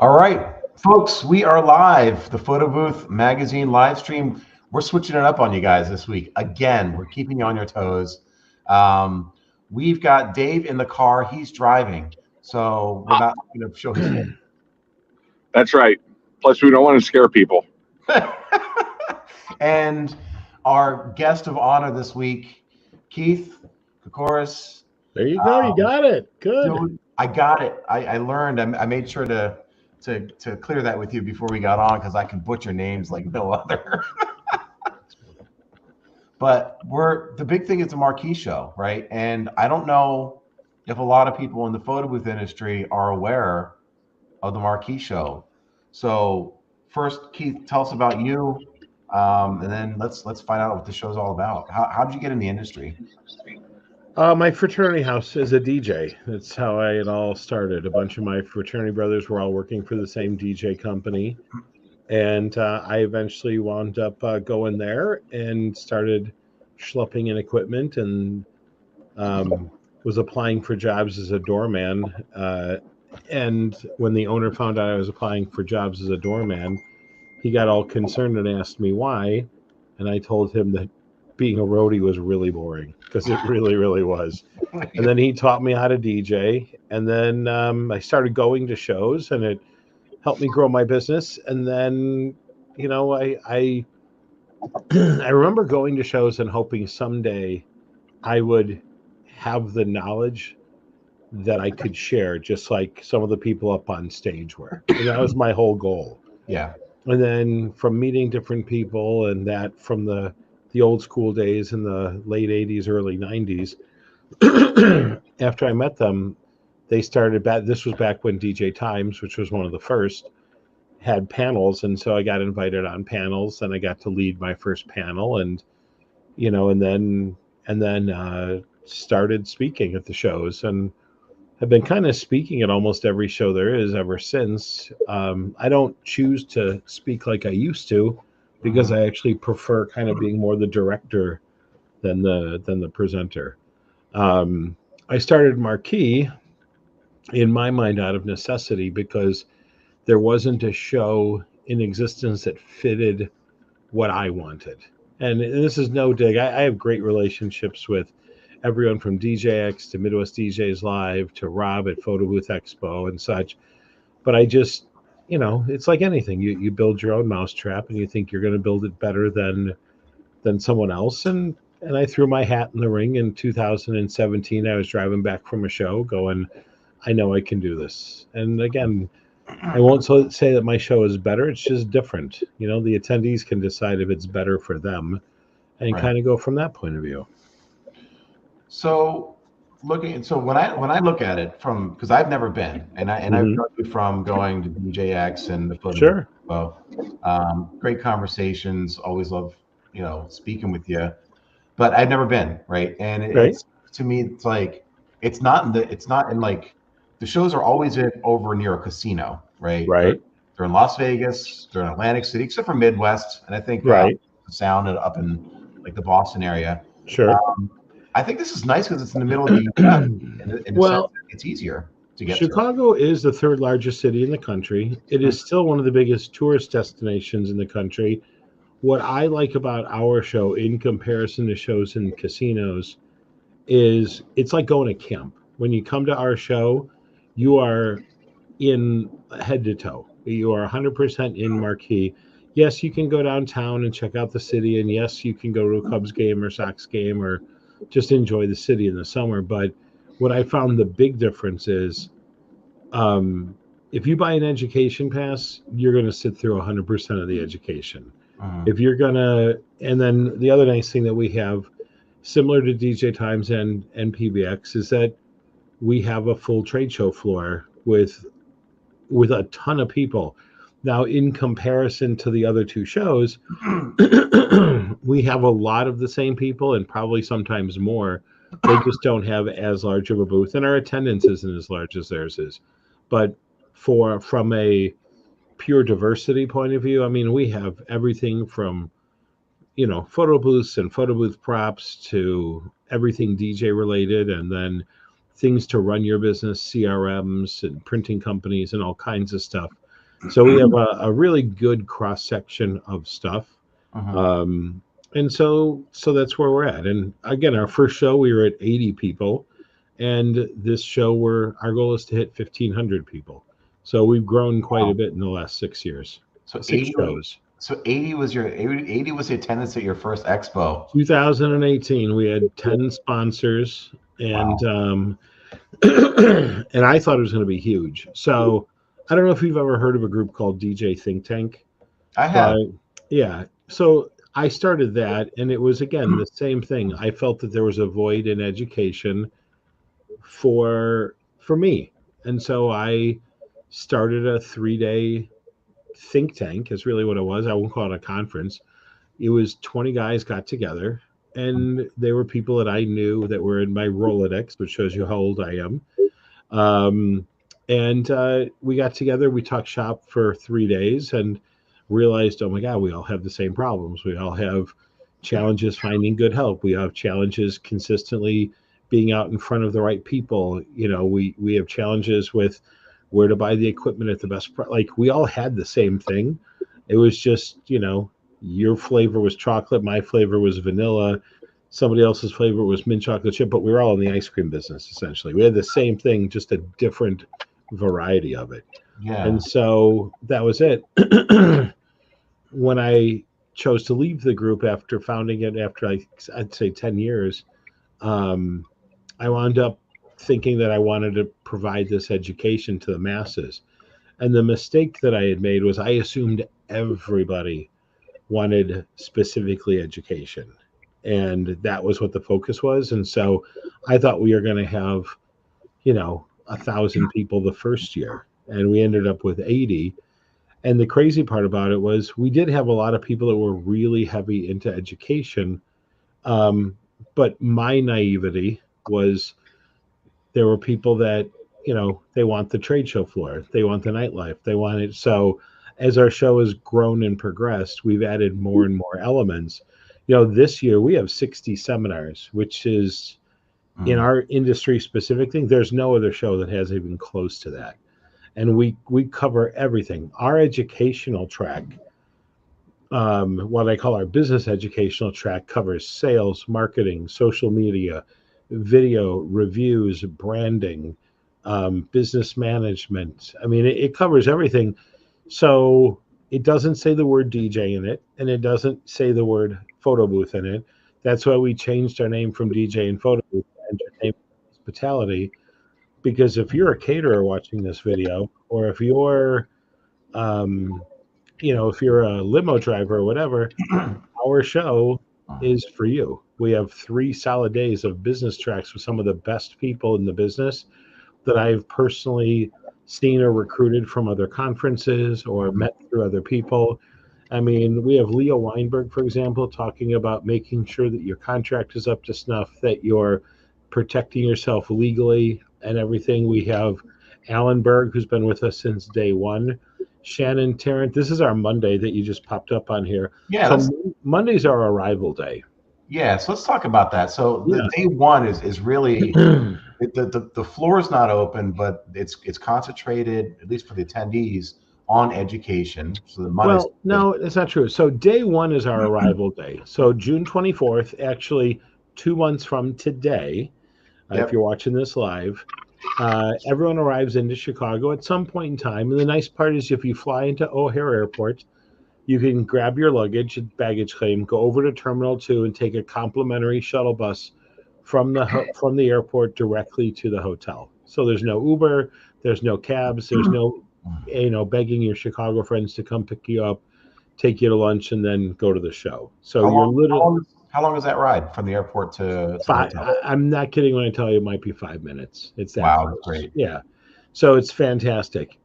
All right, folks, we are live. The Photo Booth Magazine live stream. We're switching it up on you guys this week. Again, we're keeping you on your toes. We've got Dave in the car. He's driving, so we're not going to show his face. That's right. Plus, we don't want to scare people. And our guest of honor this week, Keith Kokoruz. There you go. You got it. Good. Dude, I got it. I learned. I made sure to clear that with you before we got on because I can butcher names like no other. But the big thing is the Marquee show, right? And I don't know if a lot of people in the photo booth industry are aware of the Marquee show. So first, Keith, tell us about you, and then let's find out what the show's all about. How did you get in the industry? My fraternity house is a DJ. That's how it all started. A bunch of my fraternity brothers were all working for the same DJ company. And I eventually wound up going there and started schlepping in equipment and was applying for jobs as a doorman. And when the owner found out I was applying for jobs as a doorman, he got all concerned and asked me why. And I told him that being a roadie was really boring because it really, really was. And then he taught me how to DJ. And then I started going to shows and it helped me grow my business. And then, you know, I remember going to shows and hoping someday I would have the knowledge that I could share, just like some of the people up on stage were. And that was my whole goal. Yeah. And then from meeting different people and that from the old school days in the late 80s, early 90s, after I met them, they started back. This was back when DJ Times, which was one of the first, had panels. And so I got invited on panels and I got to lead my first panel and, you know, and then started speaking at the shows and I've been kind of speaking at almost every show there is ever since. I don't choose to speak like I used to because I actually prefer kind of being more the director than the presenter. I started Marquee in my mind out of necessity because there wasn't a show in existence that fitted what I wanted. And this is no dig. I have great relationships with everyone from DJX to Midwest DJs Live to Rob at Photo Booth Expo and such. But I just, you know, it's like anything. You build your own mousetrap and you think you're going to build it better than someone else. And I threw my hat in the ring in 2017. I was driving back from a show going, I know I can do this. And again, I won't say that my show is better. It's just different. You know, the attendees can decide if it's better for them and kind of go from that point of view. So when I look at it from, because I've never been, and I've known you from going to DJX and the photo. Sure. Great conversations. Always love, you know, speaking with you, but I've never been, right? And it's to me, it's like it's not in like the shows are always over near a casino, right? Right. They're in Las Vegas, they're in Atlantic City, except for Midwest, and I think the Sound up in like the Boston area. Sure. I think this is nice because it's in the middle of the U.S. Well, it's easier to get Chicago is the third largest city in the country. It is still one of the biggest tourist destinations in the country. What I like about our show in comparison to shows in casinos is it's like going to camp. When you come to our show, you are in head to toe. You are 100% in Marquee. Yes, you can go downtown and check out the city. And yes, you can go to a Cubs game or Sox game or just enjoy the city in the summer. But what I found the big difference is if you buy an education pass, you're going to sit through 100% of the education. If you're going to, and then the other nice thing that we have, similar to DJ Times and PBX, is that we have a full trade show floor with a ton of people. Now, in comparison to the other two shows, we have a lot of the same people and probably sometimes more. They just don't have as large of a booth, and our attendance isn't as large as theirs is. But from a pure diversity point of view, I mean, we have everything from, you know, photo booths and photo booth props to everything DJ related, and then things to run your business, CRMs and printing companies and all kinds of stuff. So we have a really good cross section of stuff. And so that's where we're at. And again, our first show, we were at 80 people. And this show, our goal is to hit 1,500 people. So we've grown quite a bit in the last 6 years. So 6 shows. So 80 was your attendance at your first expo. 2018, we had 10 sponsors, and and I thought it was going to be huge. So I don't know if you've ever heard of a group called DJ Think Tank. I have. Yeah. So I started that, and it was, again, the same thing. I felt that there was a void in education for me. And so I started a 3-day think tank, is really what it was. I won't call it a conference. It was 20 guys got together, and they were people that I knew that were in my Rolodex, which shows you how old I am. And we got together, we talked shop for 3 days, and realized, oh my God, we all have the same problems. We all have challenges finding good help. We have challenges consistently being out in front of the right people. You know, we have challenges with where to buy the equipment at the best price. Like, we all had the same thing. It was just, you know, your flavor was chocolate, my flavor was vanilla, somebody else's flavor was mint chocolate chip, but we were all in the ice cream business, essentially. We had the same thing, just a different variety of it. Yeah. And so that was it. When I chose to leave the group after founding it, after I'd say 10 years, I wound up thinking that I wanted to provide this education to the masses. And the mistake that I had made was I assumed everybody wanted specifically education. And that was what the focus was. And so I thought we were going to have, you know, 1,000 people the first year. And we ended up with 80. And the crazy part about it was we did have a lot of people that were really heavy into education. But my naivety was, there were people that, you know, they want the trade show floor, they want the nightlife, they want it. So as our show has grown and progressed, we've added more and more elements. You know, this year we have 60 seminars, which is, in our industry specific thing, there's no other show that has even close to that. And we cover everything. Our educational track, what I call our business educational track, covers sales, marketing, social media, video, reviews, branding, business management. I mean, it covers everything. So it doesn't say the word DJ in it, and it doesn't say the word photo booth in it. That's why we changed our name from DJ and photo booth to Entertainment Hospitality. Because if you're a caterer watching this video, or if you're, you know, if you're a limo driver or whatever, our show is for you. We have 3 solid days of business tracks with some of the best people in the business that I've personally seen or recruited from other conferences or met through other people. I mean, we have Leo Weinberg, for example, talking about making sure that your contract is up to snuff, that you're protecting yourself legally and everything. We have Alan Berg, who's been with us since day one. Shannon Tarrant, this is our Monday that you just popped up on here. Yeah. So Monday's our arrival day. Yeah, so let's talk about that. So the day one is really the floor is not open, but it's concentrated, at least for the attendees, on education. So no, it's not true. So day one is our arrival day. So June 24th, actually 2 months from today, if you're watching this live, everyone arrives into Chicago at some point in time. And the nice part is, if you fly into O'Hare Airport, you can grab your luggage and baggage claim, go over to Terminal 2, and take a complimentary shuttle bus from the airport directly to the hotel. So there's no Uber, there's no cabs, there's no, you know, begging your Chicago friends to come pick you up, take you to lunch, and then go to the show. So how long is that ride from the airport to 5? I'm not kidding when I tell you it might be 5 minutes. It's that. Wow, that's great. Yeah. So it's fantastic.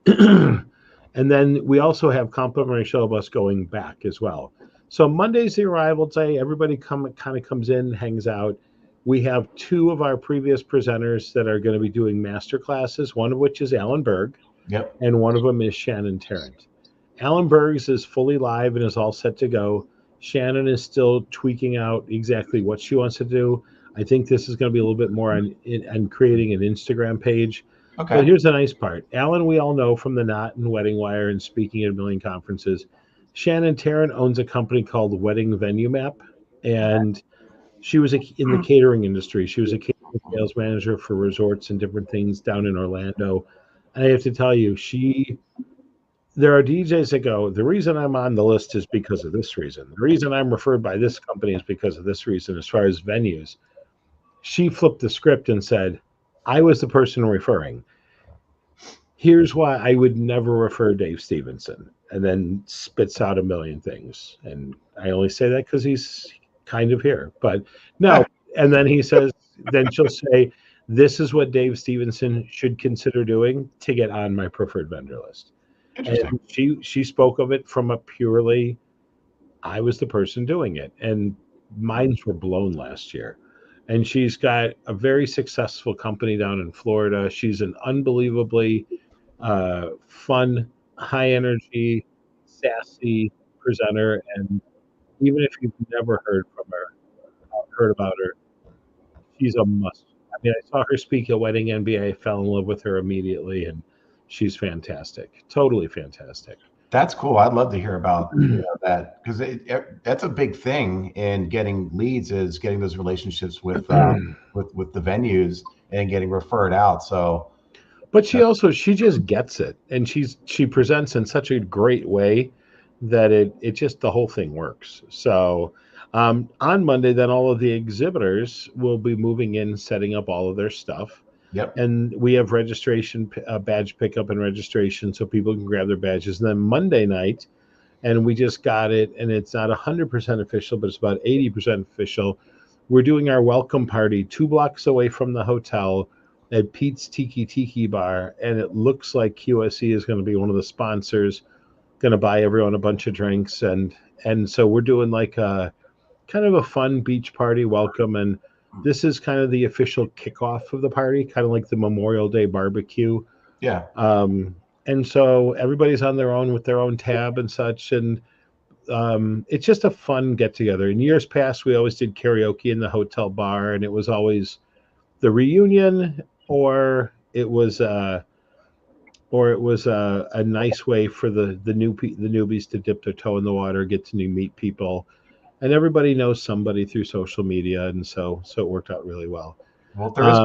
And then we also have complimentary shuttle bus going back as well. So Monday's the arrival day. Everybody kind of comes in, hangs out. We have 2 of our previous presenters that are going to be doing master classes, one of which is Alan Berg, and one of them is Shannon Tarrant. Alan Berg's is fully live and is all set to go. Shannon is still tweaking out exactly what she wants to do. I think this is going to be a little bit more on creating an Instagram page. Okay. But here's the nice part. Alan, we all know from the Knot and Wedding Wire and speaking at a million conferences. Shannon Tarrant owns a company called Wedding Venue Map, and she was in the catering industry. She was a catering sales manager for resorts and different things down in Orlando. And I have to tell you, there are DJs that go, the reason I'm on the list is because of this reason. The reason I'm referred by this company is because of this reason. As far as venues, she flipped the script and said, I was the person referring. Here's why I would never refer Dave Stevenson, and then spits out a million things. And I only say that because he's kind of here. But no, and then he says, then she'll say, this is what Dave Stevenson should consider doing to get on my preferred vendor list. And she spoke of it from a purely, I was the person doing it. And minds were blown last year. And she's got a very successful company down in Florida. She's an unbelievably fun, high energy, sassy presenter. And even if you've never heard from her, heard about her, she's a must. I mean, I saw her speak at Wedding NBA. I fell in love with her immediately, and she's fantastic. Totally fantastic. That's cool. I'd love to hear about that, because that's a big thing in getting leads, is getting those relationships with the venues and getting referred out. So, but she just gets it, and she presents in such a great way that it just, the whole thing works. So on Monday, then all of the exhibitors will be moving in, setting up all of their stuff. Yep. And we have registration, badge pickup and registration, so people can grab their badges. And then Monday night, and we just got it, and it's not 100% official, but it's about 80% official. We're doing our welcome party 2 blocks away from the hotel at Pete's Tiki Bar, and it looks like QSE is going to be one of the sponsors, going to buy everyone a bunch of drinks, and so we're doing like a kind of a fun beach party welcome, and this is kind of the official kickoff of the party, kind of like the Memorial Day barbecue. Yeah. And so everybody's on their own with their own tab and such, and it's just a fun get together. In years past, we always did karaoke in the hotel bar, and it was always the reunion, or it was a nice way for the newbies to dip their toe in the water, get to meet people. And everybody knows somebody through social media, and so it worked out really well. Well, if there is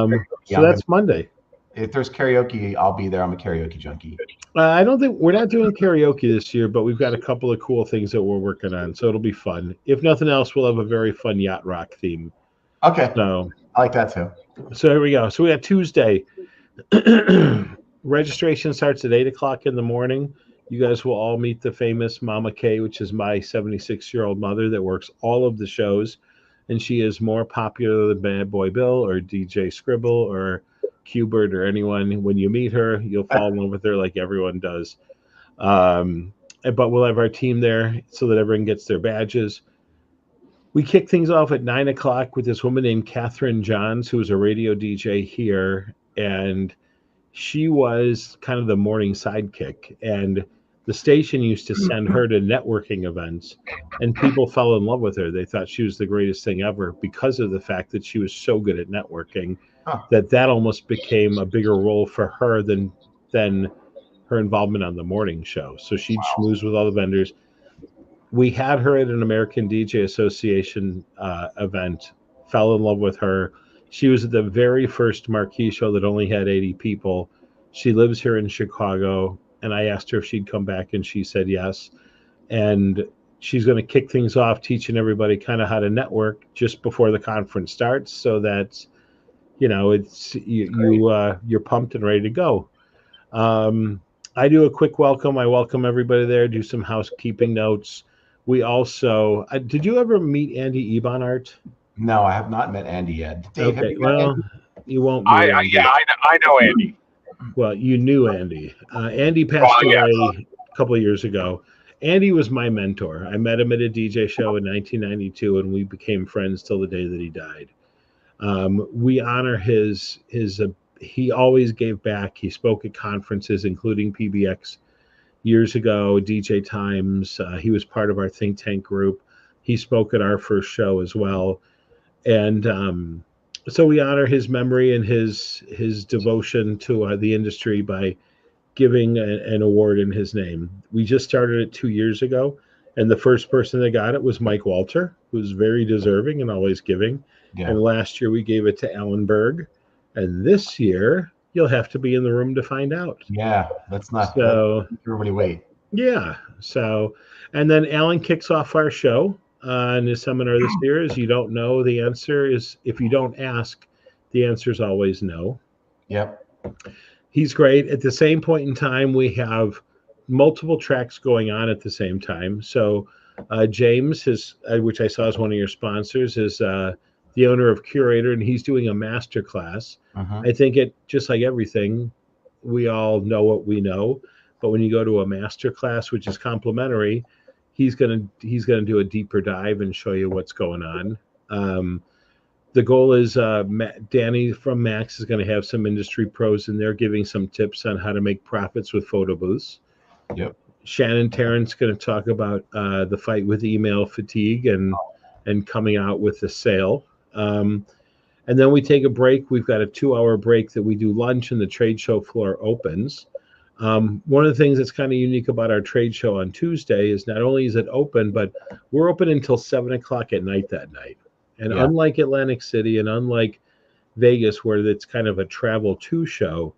so that's Monday. If there's karaoke, I'll be there. I'm a karaoke junkie. I don't think we're not doing karaoke this year, but we've got a couple of cool things that we're working on, so it'll be fun. If nothing else, we'll have a very fun yacht rock theme. Okay. So I like that too. So here we go. So we got Tuesday. Registration starts at 8:00 in the morning. You guys will all meet the famous Mama Kay, which is my 76-year-old mother that works all of the shows. And she is more popular than Bad Boy Bill or DJ Scribble or Qbert or anyone. When you meet her, you'll fall in love with her like everyone does. But we'll have our team there so that everyone gets their badges. We kick things off at 9:00 with this woman named Catherine Johns, who was a radio DJ here. And she was kind of the morning sidekick, and the station used to send her to networking events, and people fell in love with her. They thought she was the greatest thing ever because of the fact that she was so good at networking. That almost became a bigger role for her than her involvement on the morning show. So she'd schmooze with all the vendors. We had her at an American DJ Association event, fell in love with her. She was at the very first Marquee show that only had 80 people. She lives here in Chicago, and I asked her if she'd come back, and she said yes. And she's going to kick things off, teaching everybody kind of how to network just before the conference starts, so that it's you're pumped and ready to go. I do a quick welcome. I welcome everybody there. Do some housekeeping notes. We also did you ever meet Andy Ebonart? No, I have not met Andy yet. Dave, okay, well, you won't. I know Andy. Well, you knew Andy. Andy passed away a couple of years ago. Andy was my mentor. I met him at a DJ show in 1992, and we became friends till the day that he died. We honor his. He always gave back. He spoke at conferences, including PBX years ago, DJ Times. He was part of our think tank group. He spoke at our first show as well. And So we honor his memory and his devotion to the industry by giving an award in his name. We just started it 2 years ago, and the first person that got it was Mike Walter, who's very deserving and always giving. Yeah. And last year we gave it to Alan Berg, and this year you'll have to be in the room to find out. Yeah, that's not so. Everybody wait. Yeah. So, and then Alan kicks off our show in his seminar this year. Is you don't know the answer is if you don't ask, the answer is always no. Yep. He's great. At the same point in time, we have multiple tracks going on at the same time. So James, which I saw as one of your sponsors, is the owner of Curator, and he's doing a master class. I think just like everything, we all know what we know, but when you go to a master class, which is complimentary, he's gonna do a deeper dive and show you what's going on. The goal is Danny from Max is going to have some industry pros in there giving some tips on how to make profits with photo booths. Yep. Shannon Tarrant's going to talk about the fight with email fatigue and coming out with the sale. And then we take a break. We've got a 2-hour break that we do lunch and the trade show floor opens. One of the things that's kind of unique about our trade show on Tuesday is not only is it open, but we're open until 7 o'clock at night that night. And unlike Atlantic City and unlike Vegas, where it's kind of a travel to show,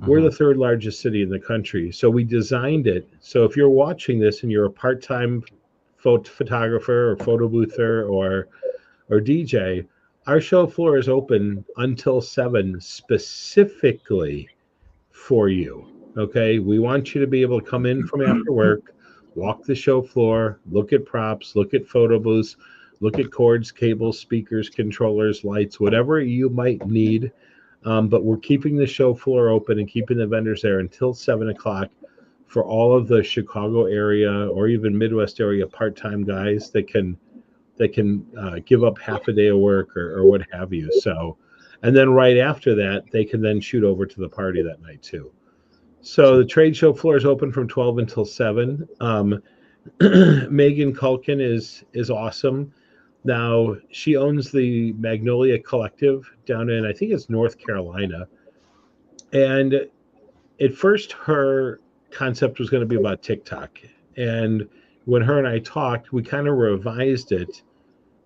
we're the third largest city in the country. So we designed it. So if you're watching this and you're a part-time photographer or photo boother or DJ, our show floor is open until 7 specifically for you. Okay. We want you to be able to come in from after work, walk the show floor, look at props, look at photo booths, look at cords, cables, speakers, controllers, lights, whatever you might need. But we're keeping the show floor open and keeping the vendors there until 7 o'clock for all of the Chicago area or even Midwest area part-time guys that can give up half a day of work or what have you. So, and then right after that, they can then shoot over to the party that night too. So the trade show floor is open from 12 until 7. Megan Culkin is awesome. Now, she owns the Magnolia Collective down in, I think it's North Carolina. And at first, her concept was going to be about TikTok. And when her and I talked, we kind of revised it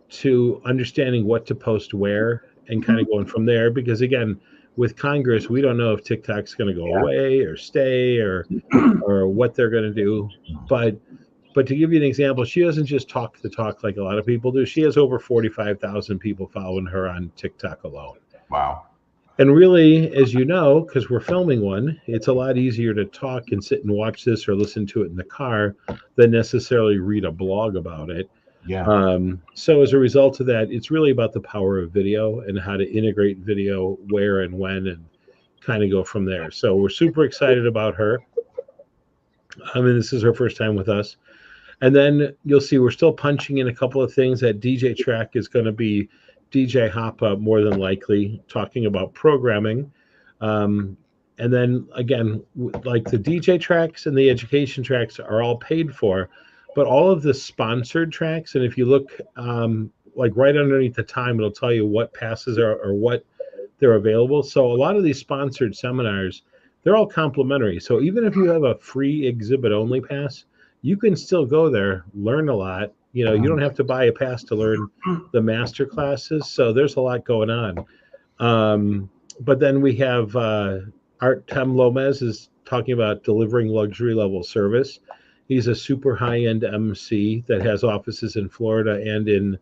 to understanding what to post where and kind of going from there. Because, again, with Congress, we don't know if TikTok's going to go away or stay or what they're going to do. But to give you an example, she doesn't just talk the talk like a lot of people do. She has over 45,000 people following her on TikTok alone. Wow. And really, as you know, because we're filming one, it's a lot easier to talk and sit and watch this or listen to it in the car than necessarily read a blog about it. Yeah. So as a result of that, it's really about the power of video and how to integrate video where and when and kind of go from there. So we're super excited about her. I mean, this is her first time with us. And then you'll see we're still punching in a couple of things. That DJ track is going to be DJ Hoppa, more than likely, talking about programming. And then, again, like the DJ tracks and the education tracks are all paid for, but all of the sponsored tracks, and if you look like right underneath the time, it'll tell you what passes are or what they're available. So a lot of these sponsored seminars, they're all complimentary. So even if you have a free exhibit only pass, you can still go there, learn a lot. You know, you don't have to buy a pass to learn the master classes. So there's a lot going on. But then we have Art Tem Lomez is talking about delivering luxury level service. He's a super high-end MC that has offices in Florida and in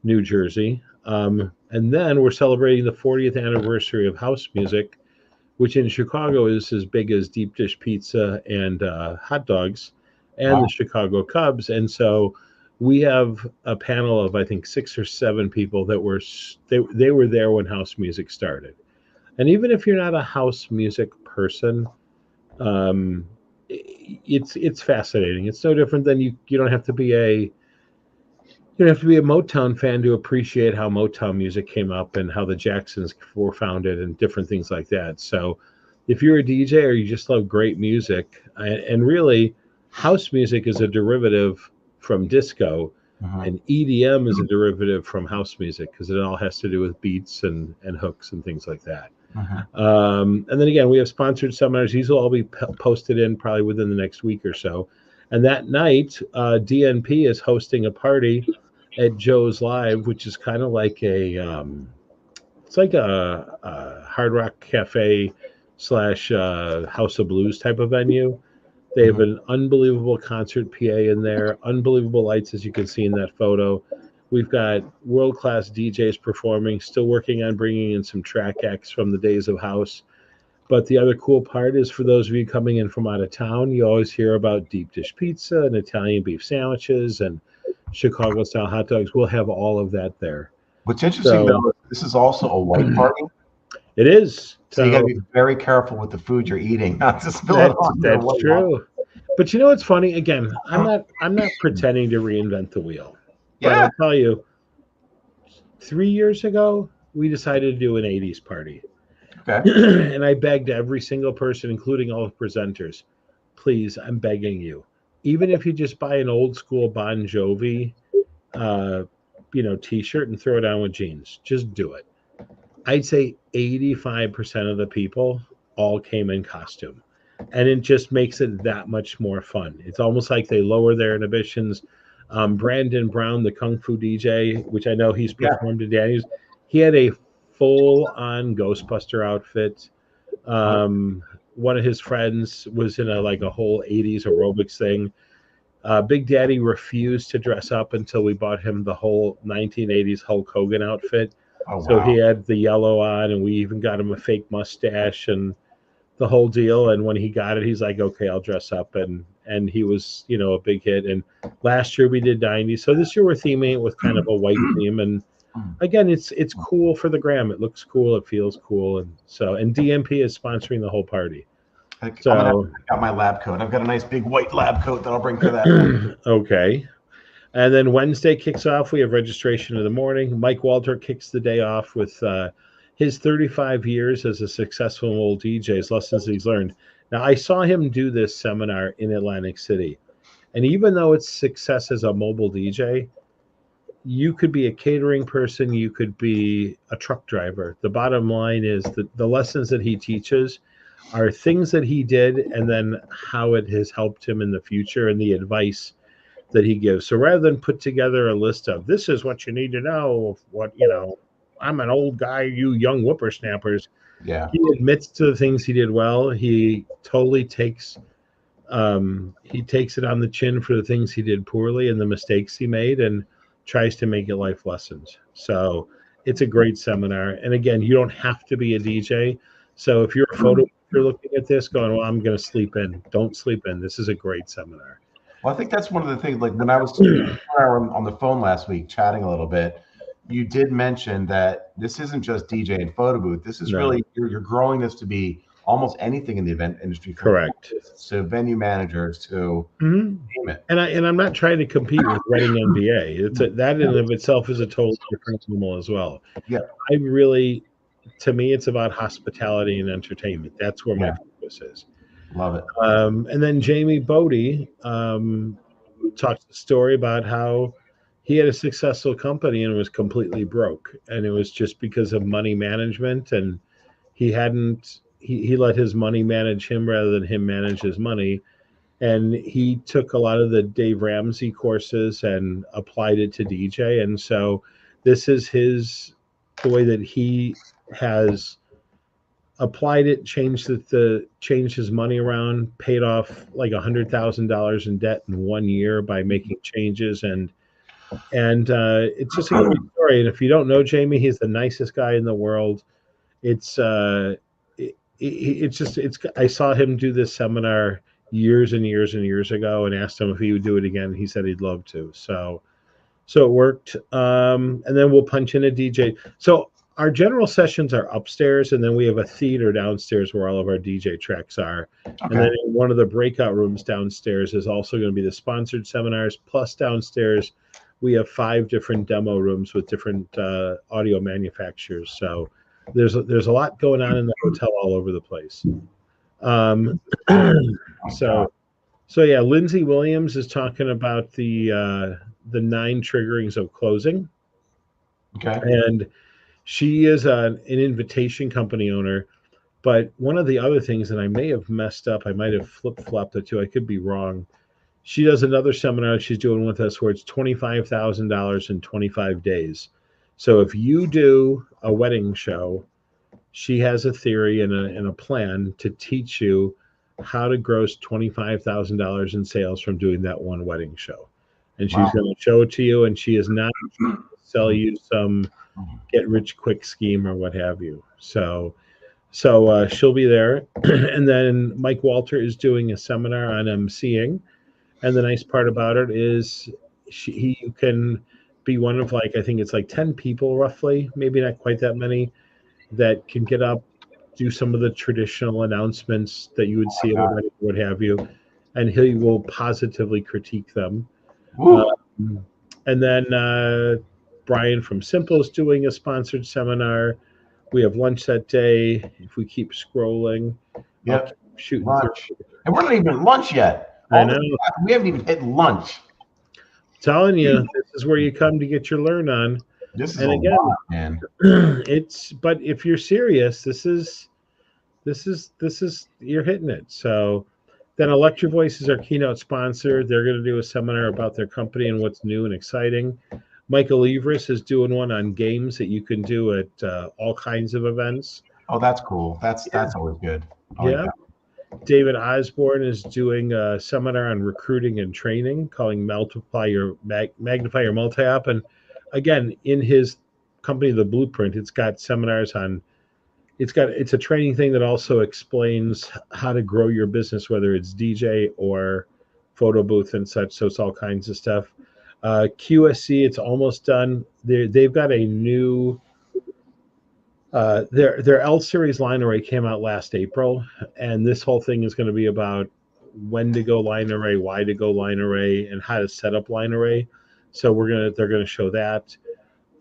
New Jersey. And then we're celebrating the 40th anniversary of house music, which in Chicago is as big as deep dish pizza and hot dogs. And the Chicago Cubs. And so we have a panel of, I think, 6 or 7 people that were there when house music started. And even if you're not a house music person, it's fascinating. It's no different than you don't have to be a Motown fan to appreciate how Motown music came up and how the Jacksons were founded and different things like that. So if you're a DJ or you just love great music, and really house music is a derivative from disco, And EDM is a derivative from house music because it all has to do with beats and hooks and things like that. And then again, we have sponsored seminars. These will all be posted in probably within the next week or so. And that night, DNP is hosting a party at Joe's Live, which is kind of like it's like a Hard Rock Cafe / House of Blues type of venue. They have an unbelievable concert PA in there, unbelievable lights, as you can see in that photo. We've got world-class DJs performing, still working on bringing in some track acts from the days of house. But the other cool part is for those of you coming in from out of town, you always hear about deep dish pizza and Italian beef sandwiches and Chicago-style hot dogs. We'll have all of that there. What's interesting, though, this is also a white party. It is. So you got to be very careful with the food you're eating, not to spill it on. That's true. But you know what's funny? Again, I'm not pretending to reinvent the wheel. But I'll tell you, 3 years ago, we decided to do an 80s party. Okay. And I begged every single person, including all the presenters, please, I'm begging you. Even if you just buy an old school Bon Jovi T-shirt and throw it on with jeans, just do it. I'd say 85% of the people all came in costume. And it just makes it that much more fun. It's almost like they lower their inhibitions. Brandon Brown, the Kung Fu DJ, which I know he's performed at Danny's, he had a full-on Ghostbuster outfit. One of his friends was in a whole 80s aerobics thing. Big Daddy refused to dress up until we bought him the whole 1980s Hulk Hogan outfit. So he had the yellow on, and we even got him a fake mustache and the whole deal. And when he got it, he's like, okay, I'll dress up. And he was, a big hit. And last year we did 90s. So this year we're theming it with kind of a white theme. And again, it's cool for the gram. It looks cool. It feels cool. And DMP is sponsoring the whole party. I got my lab coat. I've got a nice big white lab coat that I'll bring for that. Okay. And then Wednesday kicks off. We have registration in the morning. Mike Walter kicks the day off with his 35 years as a successful old DJ, his lessons he's learned. Now, I saw him do this seminar in Atlantic City. And even though it's success as a mobile DJ, you could be a catering person. You could be a truck driver. The bottom line is that the lessons that he teaches are things that he did and then how it has helped him in the future and the advice that he gives. So rather than put together a list of this is what you need to know, I'm an old guy, you young whippersnappers. Yeah. He admits to the things he did well. He totally takes it on the chin for the things he did poorly and the mistakes he made and tries to make it life lessons. So it's a great seminar. And again, you don't have to be a DJ. So if you're a photo, you're looking at this going, well, I'm going to sleep in. Don't sleep in. This is a great seminar. Well, I think that's one of the things, like when I was on the phone last week chatting a little bit, you did mention that this isn't just DJ and photo booth. This is really, you're growing this to be almost anything in the event industry. Correct. So venue managers to name it. And I'm not trying to compete with Wedding MBA. That in and of itself is a totally different animal as well. Yeah. To me, it's about hospitality and entertainment. That's where my focus is. Love it. And then Jamie Bodie talks a story about how he had a successful company and was completely broke. And it was just because of money management. And he let his money manage him rather than him manage his money. And he took a lot of the Dave Ramsey courses and applied it to DJ. And so this is the way that he has applied it, changed his money around, paid off like $100,000 in debt in 1 year by making changes. And it's just a great story. And if you don't know Jamie, he's the nicest guy in the world. I saw him do this seminar years and years and years ago and asked him if he would do it again. He said he'd love to. So it worked. And then we'll punch in a DJ. So our general sessions are upstairs, and then we have a theater downstairs where all of our DJ tracks are. Okay. And then in one of the breakout rooms downstairs is also going to be the sponsored seminars. Plus downstairs, we have 5 different demo rooms with different audio manufacturers. So there's a lot going on in the hotel all over the place. So So yeah, Lindsay Williams is talking about the 9 triggerings of closing. Okay. And she is an invitation company owner. But one of the other things, and I may have messed up, I might have flip-flopped it too, I could be wrong. She does another seminar she's doing with us where it's $25,000 in 25 days. So if you do a wedding show, she has a theory and a plan to teach you how to gross $25,000 in sales from doing that one wedding show. And she's going to show it to you, and she is not sell you some get rich quick scheme or what have you. So she'll be there. And then Mike Walter is doing a seminar on emceeing. And the nice part about it is he can be one of, like, I think it's like 10 people roughly, maybe not quite that many, that can get up, do some of the traditional announcements that you would see at a wedding, what have you, and he will positively critique them. And then Brian from Simple is doing a sponsored seminar. We have lunch that day. If we keep scrolling, yep, shooting lunch, and we're not even at lunch yet. I know. We haven't even hit lunch. Telling you, this is where you come to get your learn on. This is again, lot, man. But if you're serious, this is you're hitting it. So then Electro Voice is our keynote sponsor. They're going to do a seminar about their company and what's new and exciting. Michael Everest is doing one on games that you can do at all kinds of events. Oh, that's cool. That's always good. Yeah. David Osborne is doing a seminar on recruiting and training, calling Magnify Your Multi-Op. And again, in his company, The Blueprint, it's got seminars on, it's a training thing that also explains how to grow your business, whether it's DJ or photo booth and such. So it's all kinds of stuff. QSC, it's almost done. They've got a new, their L series line array came out last April, and this whole thing is going to be about when to go line array, why to go line array, and how to set up line array. So they're gonna show that.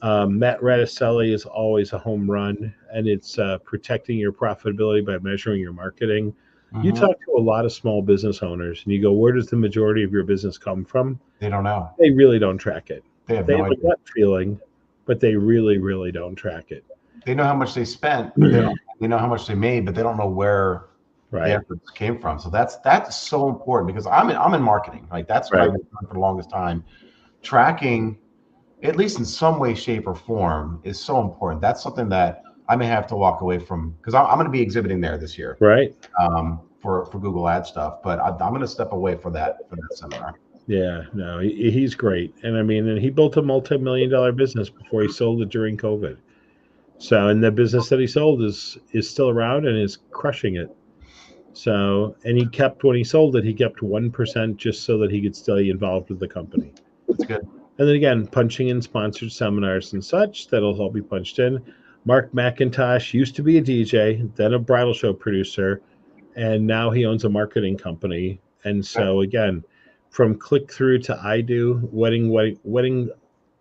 Matt Radicelli is always a home run, and it's protecting your profitability by measuring your marketing. Mm-hmm. You talk to a lot of small business owners, and you go, "Where does the majority of your business come from?" They don't know. They really don't track it. They have no idea. A gut feeling, but they really, really don't track it. They know how much they spent, but they know how much they made, but they don't know where the efforts came from. So that's so important, because I'm in marketing. Like, that's what I've been doing for the longest time. Tracking, at least in some way, shape, or form, is so important. That's something that I may have to walk away from, because I'm going to be exhibiting there this year, right? For Google Ad stuff, but I'm going to step away for that seminar. Yeah, no, he's great, and I mean, and he built a multi-million-dollar business before he sold it during COVID. So, and the business that he sold is still around and is crushing it. So, and when he sold it, he kept 1% just so that he could stay involved with the company. That's good. And then again, punching in sponsored seminars and such, that'll all be punched in. Mark McIntosh used to be a DJ, then a bridal show producer, and now he owns a marketing company. And so again, from click through to I do wedding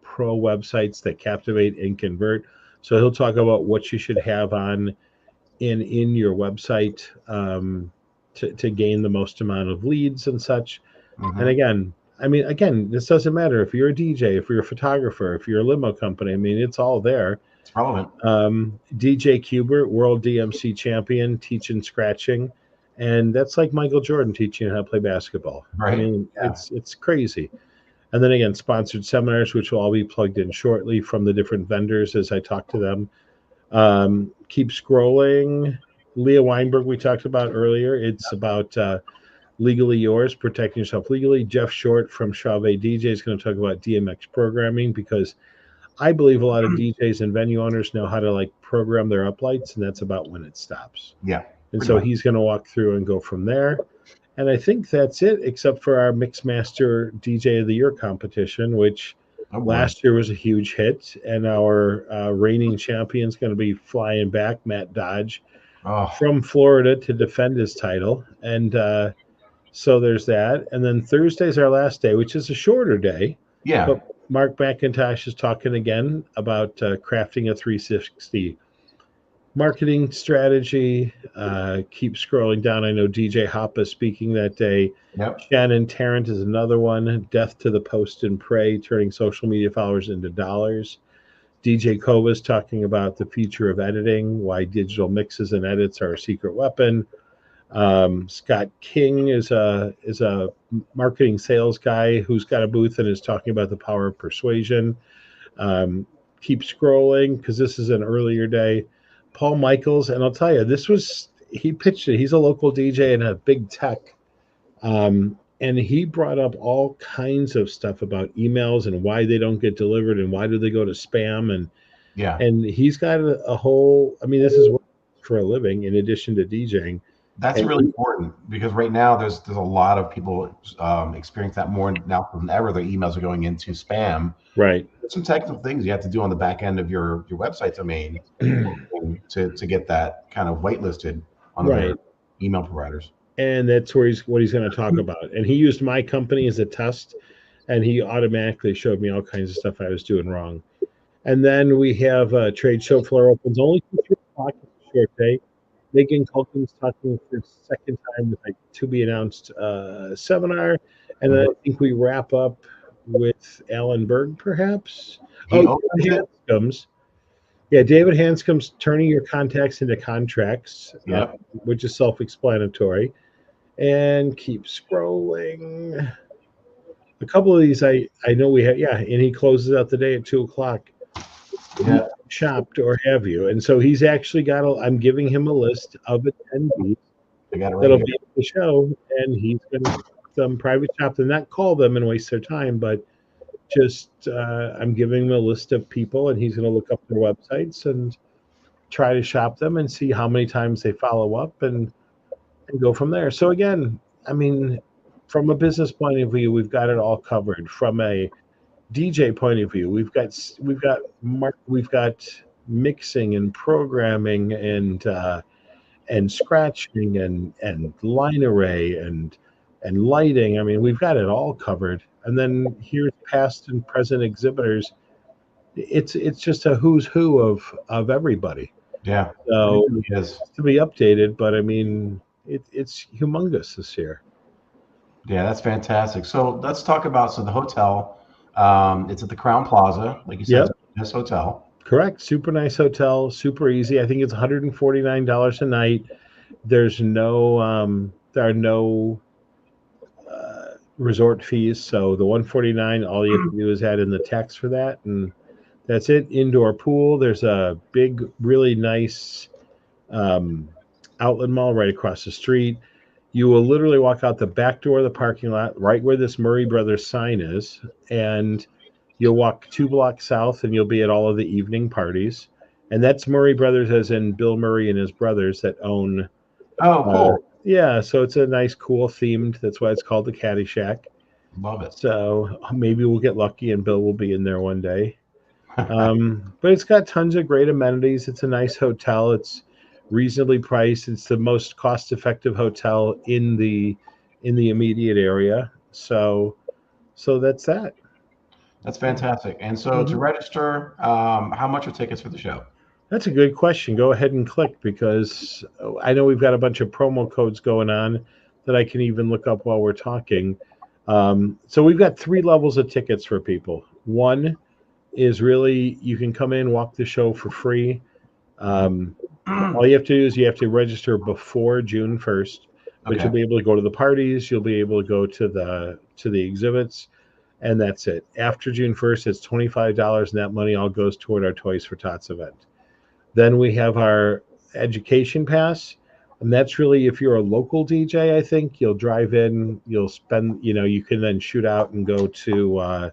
pro websites that captivate and convert. So he'll talk about what you should have on in your website to gain the most amount of leads and such. Mm-hmm. And again, this doesn't matter if you're a DJ, if you're a photographer, if you're a limo company. I mean, it's all there. It's relevant. DJ Kubert, world DMC champion, teaching scratching, and that's like Michael Jordan teaching you how to play basketball. Right. I mean, it's crazy. And then again, sponsored seminars, which will all be plugged in shortly from the different vendors as I talk to them. Keep scrolling. Leah Weinberg, we talked about earlier. It's about Legally Yours, protecting yourself legally. Jeff Short from Chauvet DJ is going to talk about DMX programming, because I believe a lot of DJs and venue owners know how to program their uplights, and that's about when it stops. Yeah. And so he's going to walk through and go from there. And I think that's it, except for our Mixmaster DJ of the Year competition, which last year was a huge hit. And our reigning champion is going to be flying back, Matt Dodge, from Florida to defend his title. And so there's that. And then Thursday's our last day, which is a shorter day. Yeah. But Mark McIntosh is talking again about crafting a 360 marketing strategy. Keep scrolling down. I know DJ Hoppa speaking that day. Yep. Shannon Tarrant is another one. Death to the post and pray, turning social media followers into dollars. DJ Kova's talking about the future of editing, why digital mixes and edits are a secret weapon. Scott King is a marketing sales guy who's got a booth and is talking about the power of persuasion. Keep scrolling because this is an earlier day. Paul Michaels, and I'll tell you, he pitched it. He's a local DJ and a big tech. And he brought up all kinds of stuff about emails and why they don't get delivered and why do they go to spam. And he's got a whole, I mean, this is for a living in addition to DJing. That's really important because right now there's a lot of people experience that more now than ever. Their emails are going into spam. Right. There's some technical things you have to do on the back end of your website domain to get that kind of whitelisted on the email providers. And that's what he's going to talk about. And he used my company as a test, and he automatically showed me all kinds of stuff I was doing wrong. And then we have a trade show floor opens only 2 o'clock. It's a short day. Megan Culkin's talking for the second time with a to be announced seminar, and then I think we wrap up with Alan Berg, perhaps. David Hanscom's. Yeah, David Hanscom's turning your contacts into contracts, which is self-explanatory. And keep scrolling. A couple of these I know we have, and he closes out the day at 2 o'clock. Yeah. Shopped or have you? And so he's actually got I'm giving him a list of attendees that'll be at the show, and he's going to them private shop them, not call them and waste their time, but just I'm giving him a list of people, and he's going to look up their websites and try to shop them and see how many times they follow up and go from there. So again, I mean, from a business point of view, we've got it all covered. From a DJ point of view, we've got mixing and programming and scratching and line array and lighting. I mean, we've got it all covered. And then here's past and present exhibitors. It's just a who's who of everybody. Yeah. So it has to be updated, but I mean, it's humongous this year. Yeah, that's fantastic. So let's talk about the hotel. It's at the Crown Plaza, like you said. It's a nice hotel. Correct. Super nice hotel. Super easy. I think it's $149 a night. There's no there are no resort fees. So the $149, all you have to do is add in the tax for that, and that's it. Indoor pool. There's a big, really nice outlet mall right across the street. You will literally walk out the back door of the parking lot, right where this Murray Brothers sign is, and you'll walk 2 blocks south, and you'll be at all of the evening parties. And that's Murray Brothers, as in Bill Murray and his brothers that own. Oh, cool. Yeah, so it's a nice, cool themed. That's why it's called the Caddy Shack. Love it. So maybe we'll get lucky and Bill will be in there one day. But it's got tons of great amenities. It's a nice hotel. It's reasonably priced. It's the most cost-effective hotel in the immediate area. So that's that. That's fantastic. And so to register, how much are tickets for the show? That's a good question. Go ahead and click, because I know we've got a bunch of promo codes going on that I can even look up while we're talking. So we've got 3 levels of tickets for people. One is really, you can come in, walk the show for free. All you have to do is you have to register before June 1st, but you'll be able to go to the parties, you'll be able to go to the exhibits, and that's it. After June 1st, it's $25, and that money all goes toward our Toys for Tots event. Then we have our education pass, and that's really if you're a local DJ, I think you'll drive in, you'll spend, you can then shoot out and go to,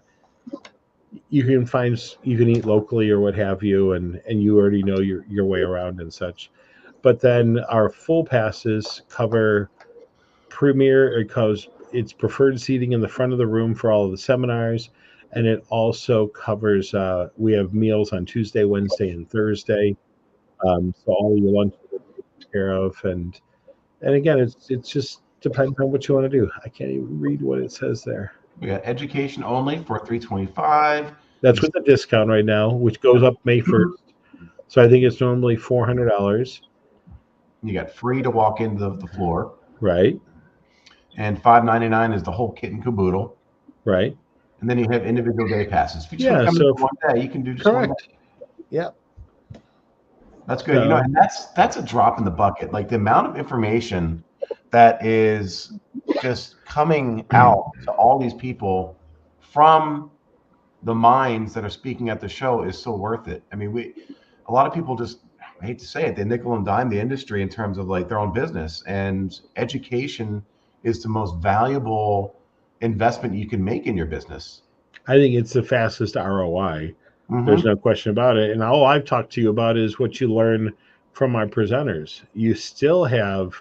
you can eat locally or what have you, and you already know your way around and such. But then our full passes cover premier, because it's preferred seating in the front of the room for all of the seminars, and it also covers we have meals on Tuesday, Wednesday, and Thursday. So all your lunch is taken care of, and again, it's just depends on what you want to do. I can't even read what it says there. We got education only for $325. That's with the discount right now, which goes up May 1st. So I think it's normally $400. You got free to walk into the floor. Right. And $5.99 is the whole kit and caboodle. Right. And then you have individual day passes. If you just want to come in for one day, you can do just one day. Yep. That's good. You know, and that's a drop in the bucket. Like the amount of information that is just coming out to all these people from the minds that are speaking at the show is so worth it. I mean, a lot of people just, I hate to say it, they nickel and dime the industry in terms of like their own business, and education is the most valuable investment you can make in your business. I think it's the fastest ROI. There's no question about it. And all I've talked to you about is what you learn from my presenters. You still have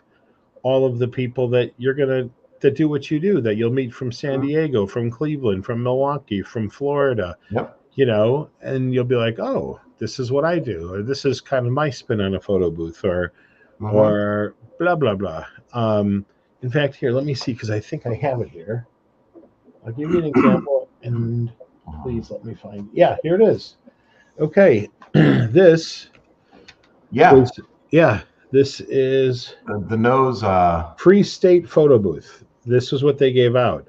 all of the people that do what you do, that you'll meet from San Diego, from Cleveland, from Milwaukee, from Florida. Yep. You know, and you'll be like, oh, this is what I do, or this is kind of my spin on a photo booth, or blah blah blah. In fact, here, let me see, because I think I have it here. I'll give you an example, and please let me find. Yeah, here it is. Okay, this. Yeah. This is the nose pre-state photo booth. This is what they gave out.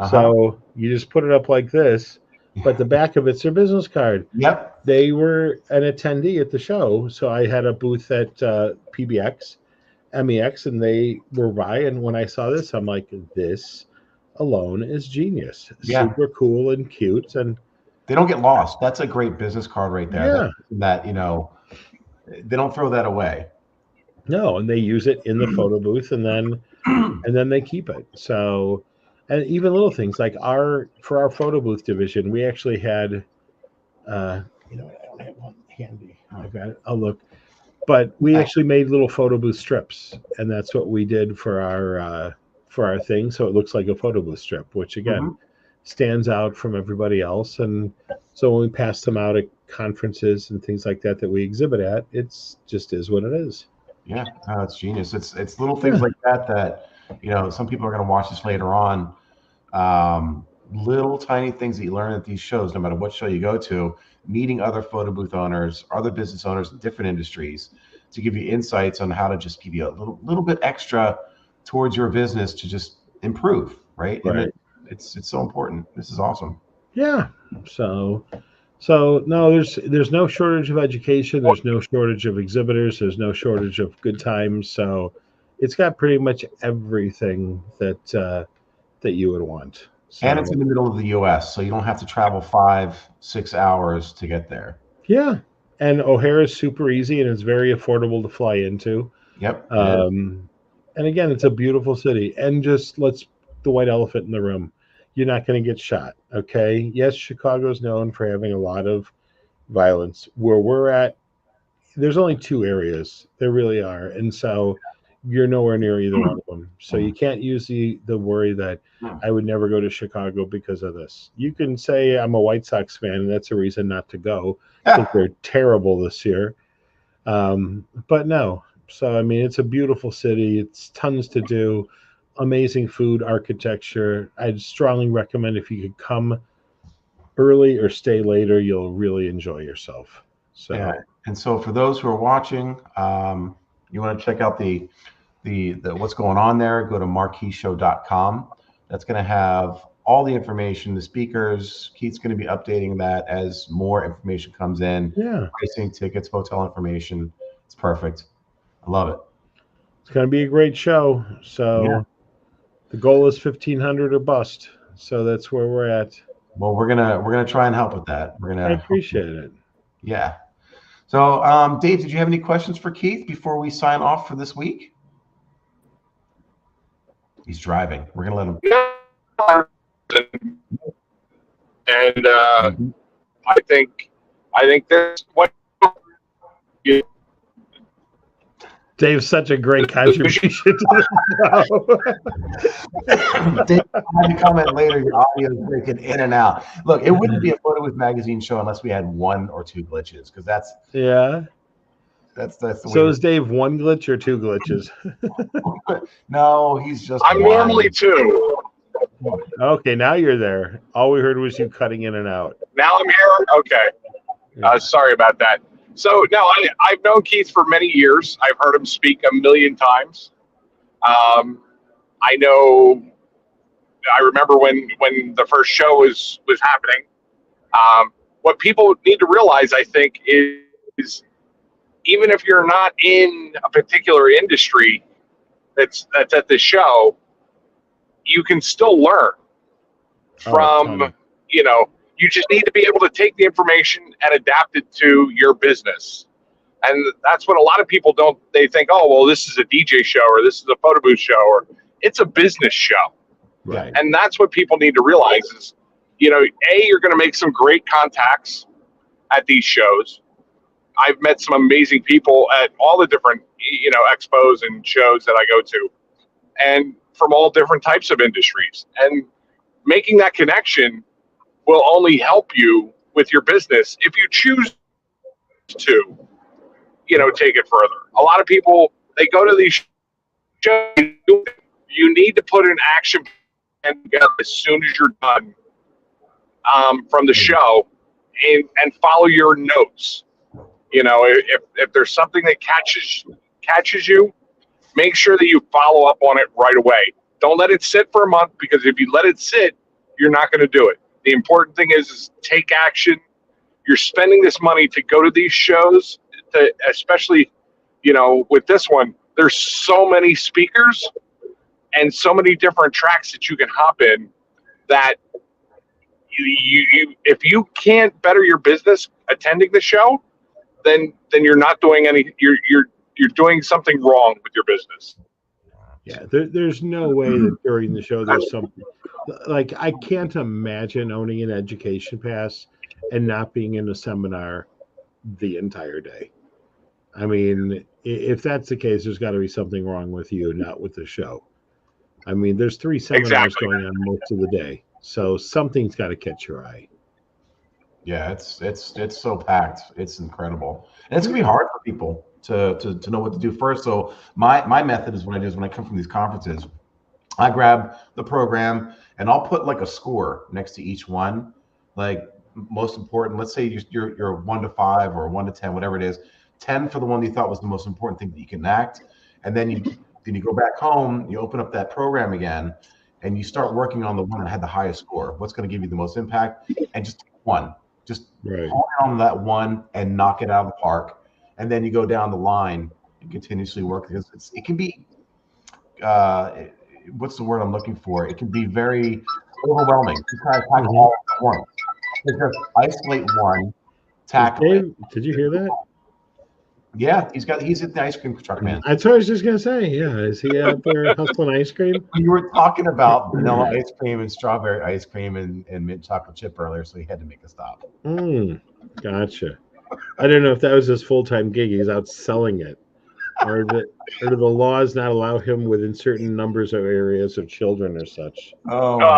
So you just put it up like this, but the back of it's their business card. Yep. They were an attendee at the show, so I had a booth at PBX, MEX, and they were by. And when I saw this, I'm like, this alone is genius. Yeah. Super cool and cute, and they don't get lost. That's a great business card right there. Yeah. That you know, they don't throw that away. No, and they use it in the photo booth, and then they keep it. So, and even little things like for our photo booth division, we actually had, you know, I don't have one handy. I've got it. I'll look, but we actually made little photo booth strips, and that's what we did for our thing. So it looks like a photo booth strip, which again stands out from everybody else. And so when we pass them out at conferences and things like that we exhibit at, it's just is what it is. Yeah, it's genius. It's little things like that you know, some people are going to watch this later on. Little tiny things that you learn at these shows, no matter what show you go to, meeting other photo booth owners, other business owners in different industries, to give you insights on how to just give you a little bit extra towards your business to just improve, right? And it's so important. This is awesome. Yeah. So no, there's no shortage of education. There's no shortage of exhibitors. There's no shortage of good times. So it's got pretty much everything that you would want. So, and it's in the middle of the U.S., so you don't have to travel 5-6 hours to get there. Yeah, and O'Hare is super easy, and it's very affordable to fly into. Yep. And again, it's a beautiful city. And just let's the white elephant in the room. You're not going to get shot, okay? Yes, Chicago's known for having a lot of violence. Where we're at, there's only 2 areas. There really are. And so you're nowhere near either one of them. So you can't use the worry that I would never go to Chicago because of this. You can say I'm a White Sox fan, and that's a reason not to go. I think they're terrible this year. But no. So, I mean, it's a beautiful city. It's tons to do. Amazing food, architecture. I'd strongly recommend if you could come early or stay later, you'll really enjoy yourself. So yeah. And so for those who are watching, you want to check out the what's going on there, go to marqueeshow.com. That's going to have all the information, the speakers. Keith's going to be updating that as more information comes in. Yeah. Pricing, tickets, hotel information. It's perfect. I love it. It's going to be a great show. So the goal is 1,500 or bust. So that's where we're at. Well, we're gonna try and help with that. I appreciate it. Yeah. So, Dave, did you have any questions for Keith before we sign off for this week? He's driving. We're gonna let him. Yeah. And I think that's what. Dave's such a great contribution to the show. Dave, I had to comment later. Your audio is breaking in and out. Look, it wouldn't be a Photo Booth Magazine show unless we had 1 or 2 glitches, because that's the way. So is Dave 1 glitch or 2 glitches? No, he's just. I'm normally 2. Okay, now you're there. All we heard was you cutting in and out. Now I'm here. Okay. Sorry about that. So no, I've known Keith for many years. I've heard him speak a million times. I know. I remember when the first show was happening. What people need to realize, I think, is even if you're not in a particular industry that's at the show, you can still learn from, you just need to be able to take the information and adapt it to your business. And that's what a lot of people don't, they think, oh, well, this is a DJ show or this is a photo booth show, or it's a business show. Right. And that's what people need to realize is, you're going to make some great contacts at these shows. I've met some amazing people at all the different, expos and shows that I go to, and from all different types of industries. And making that connection will only help you with your business if you choose to, take it further. A lot of people, they go to these shows. You need to put an action plan together as soon as you're done from the show, and follow your notes. If there's something that catches you, make sure that you follow up on it right away. Don't let it sit for a month, because if you let it sit, you're not going to do it. The important thing is take action. You're spending this money to go to these shows, especially, with this one, there's so many speakers and so many different tracks that you can hop in that you if you can't better your business attending the show, then you're not doing you're doing something wrong with your business. Yeah, there's no way that during the show there's something like, I can't imagine owning an education pass and not being in a seminar the entire day. I mean, if that's the case, there's got to be something wrong with you, not with the show. I mean, there's 3 seminars going on most of the day, so something's got to catch your eye. Yeah, it's so packed. It's incredible, and it's gonna be hard for people to know what to do first. So my method is when I come from these conferences, I grab the program and I'll put like a score next to each one, like most important. Let's say you're 1 to 5 or 1 to 10, whatever it is. 10 for the one you thought was the most important thing that you can enact, and then you go back home, you open up that program again, and you start working on the one that had the highest score. What's going to give you the most impact? And just one. Just hone on that one and knock it out of the park. And then you go down the line and continuously work, because it can be, what's the word I'm looking for? It can be very overwhelming to try to tackle all at once. Just isolate one, tackle it. Did you hear that? Yeah, he's at the ice cream truck, man. That's what I was just gonna say. Yeah, is he out there hustling ice cream? You were talking about vanilla ice cream and strawberry ice cream and mint chocolate chip earlier, so he had to make a stop. Gotcha. I don't know if that was his full-time gig. He's out selling it, or do the laws not allow him within certain numbers of areas of children or such? Oh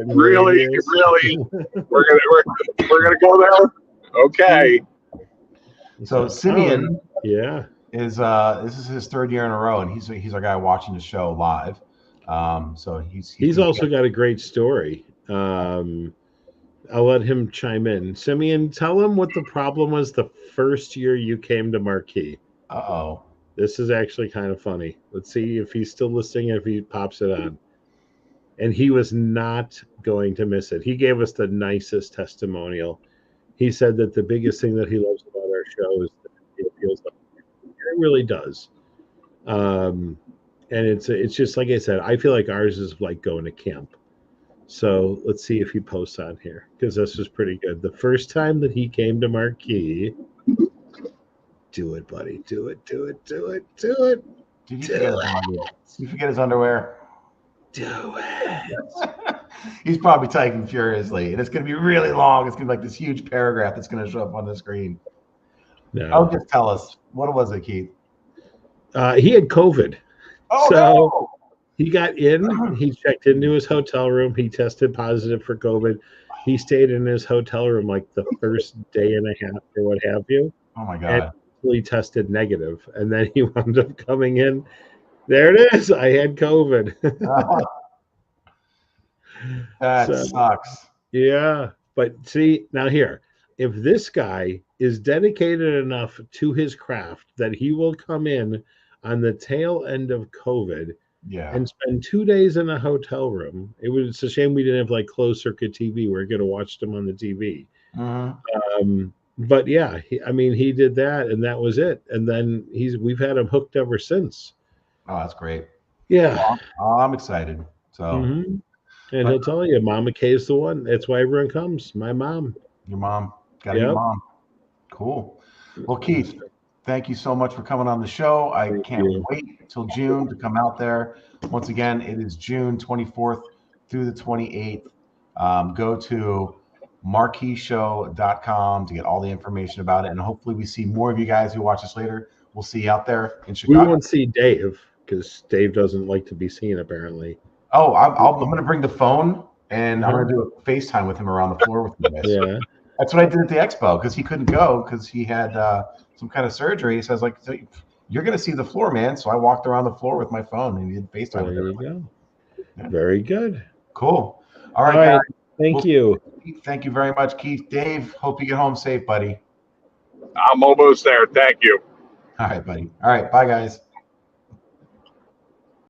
really? We're gonna go there. Okay. So Simeon, is this is his 3rd year in a row, and he's our guy watching the show live. So he's also got a great story. I'll let him chime in. Simeon, tell him what the problem was the first year you came to Marquee. Uh-oh. This is actually kind of funny. Let's see if he's still listening, if he pops it on. And he was not going to miss it. He gave us the nicest testimonial. He said that the biggest thing that he loves about our show is that it feels like it really does. And it's just like I said, I feel like ours is like going to camp. So let's see if he posts on here, because this was pretty good. The first time that he came to Marquee, do it, buddy. Do it. Did you forget his underwear? Do it. He's probably typing furiously, and it's going to be really long. It's going to be like this huge paragraph that's going to show up on the screen. No. Oh, just tell us. What was it, Keith? He had COVID. Oh, no. He got in. He checked into his hotel room. He tested positive for COVID. He stayed in his hotel room like the first day and a half or what have you. Oh, my God. And he tested negative. And then he wound up coming in. There it is. I had COVID. That sucks. Yeah. But see, now here, if this guy is dedicated enough to his craft that he will come in on the tail end of COVID and spend 2 days in a hotel room. It's a shame we didn't have like closed circuit TV where you could have watched him on the TV. But yeah, he did that, and that was it. And then we've had him hooked ever since. Oh, that's great. Yeah, I'm excited. So, and he'll tell you, Mama K is the one. That's why everyone comes. My mom. Your mom. Got your mom. Cool. Well, Keith, thank you so much for coming on the show. I can't wait till June to come out there. Once again, it is June 24th through the 28th. Go to marqueeshow.com to get all the information about it. And hopefully we see more of you guys who watch us later. We'll see you out there in Chicago. We won't see Dave because Dave doesn't like to be seen, apparently. Oh, I'm going to bring the phone and I'm going to do a FaceTime with him around the floor with you guys. Yeah. That's what I did at the expo because he couldn't go because he had some kind of surgery. So I was like, you're going to see the floor, man. So I walked around the floor with my phone and he did FaceTime with him. There you go. Yeah. Very good. Cool. All right, guys. Thank you. Thank you very much, Keith. Dave, hope you get home safe, buddy. I'm almost there. Thank you. All right, buddy. All right. Bye, guys.